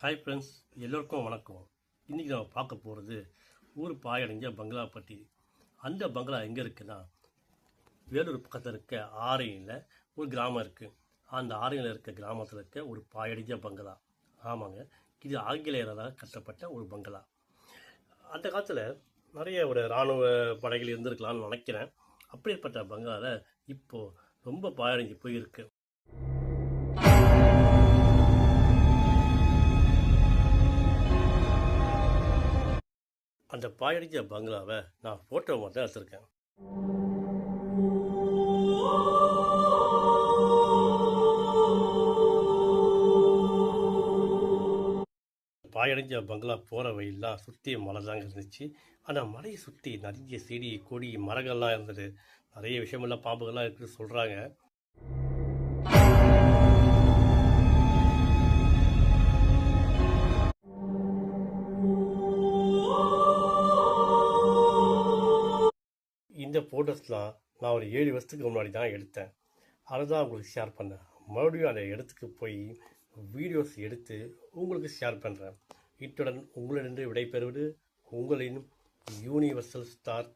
Hi friends, எல்லோருக்கும் வணக்கம். இன்றைக்கி நம்ம பார்க்க போகிறது ஊர் பாயடைஞ்ச பங்களா பற்றி. அந்த பங்களா எங்கே இருக்குன்னா, வேலூர் பக்கத்தில் இருக்க ஆரையில் ஒரு கிராமம் இருக்குது. அந்த ஆரையில் இருக்க கிராமத்தில் இருக்க ஒரு பாயடைஞ்ச பங்களா. ஆமாங்க, இது ஆங்கிலேயரால் கட்டப்பட்ட ஒரு பங்களா. அந்த காலத்தில் நிறைய ஒரு இராணுவ படைகள் இருந்திருக்கலாம்னு நினைக்கிறேன். அப்படிப்பட்ட பங்களாவில் இப்போது ரொம்ப பாயடைஞ்சு போயிருக்கு. அந்த பாயடிச்ச பங்களாவை நான் ஃபோட்டோ மட்டும் எடுத்திருக்கேன். பாயடைஞ்ச பங்களா போகிற வழியெல்லாம் சுற்றி மலை தாங்க இருந்துச்சு. ஆனால் மலையை சுற்றி நிறைய செடி கொடி மரங்கள்லாம் இருந்தது. நிறைய விஷயமெல்லாம் பாம்புகள்லாம் இருக்குன்னு சொல்கிறாங்க. இந்த ஃபோட்டோஸ்லாம் நான் ஒரு 7 வருஷத்துக்கு முன்னாடி தான் எடுத்தேன். அதை தான் உங்களுக்கு ஷேர் பண்ணேன். மறுபடியும் அந்த இடத்துக்கு போய் வீடியோஸ் எடுத்து உங்களுக்கு ஷேர் பண்ணுறேன். இத்துடன் உங்களிடம் விடைபெறுவது உங்களின் யூனிவர்சல் ஸ்டார்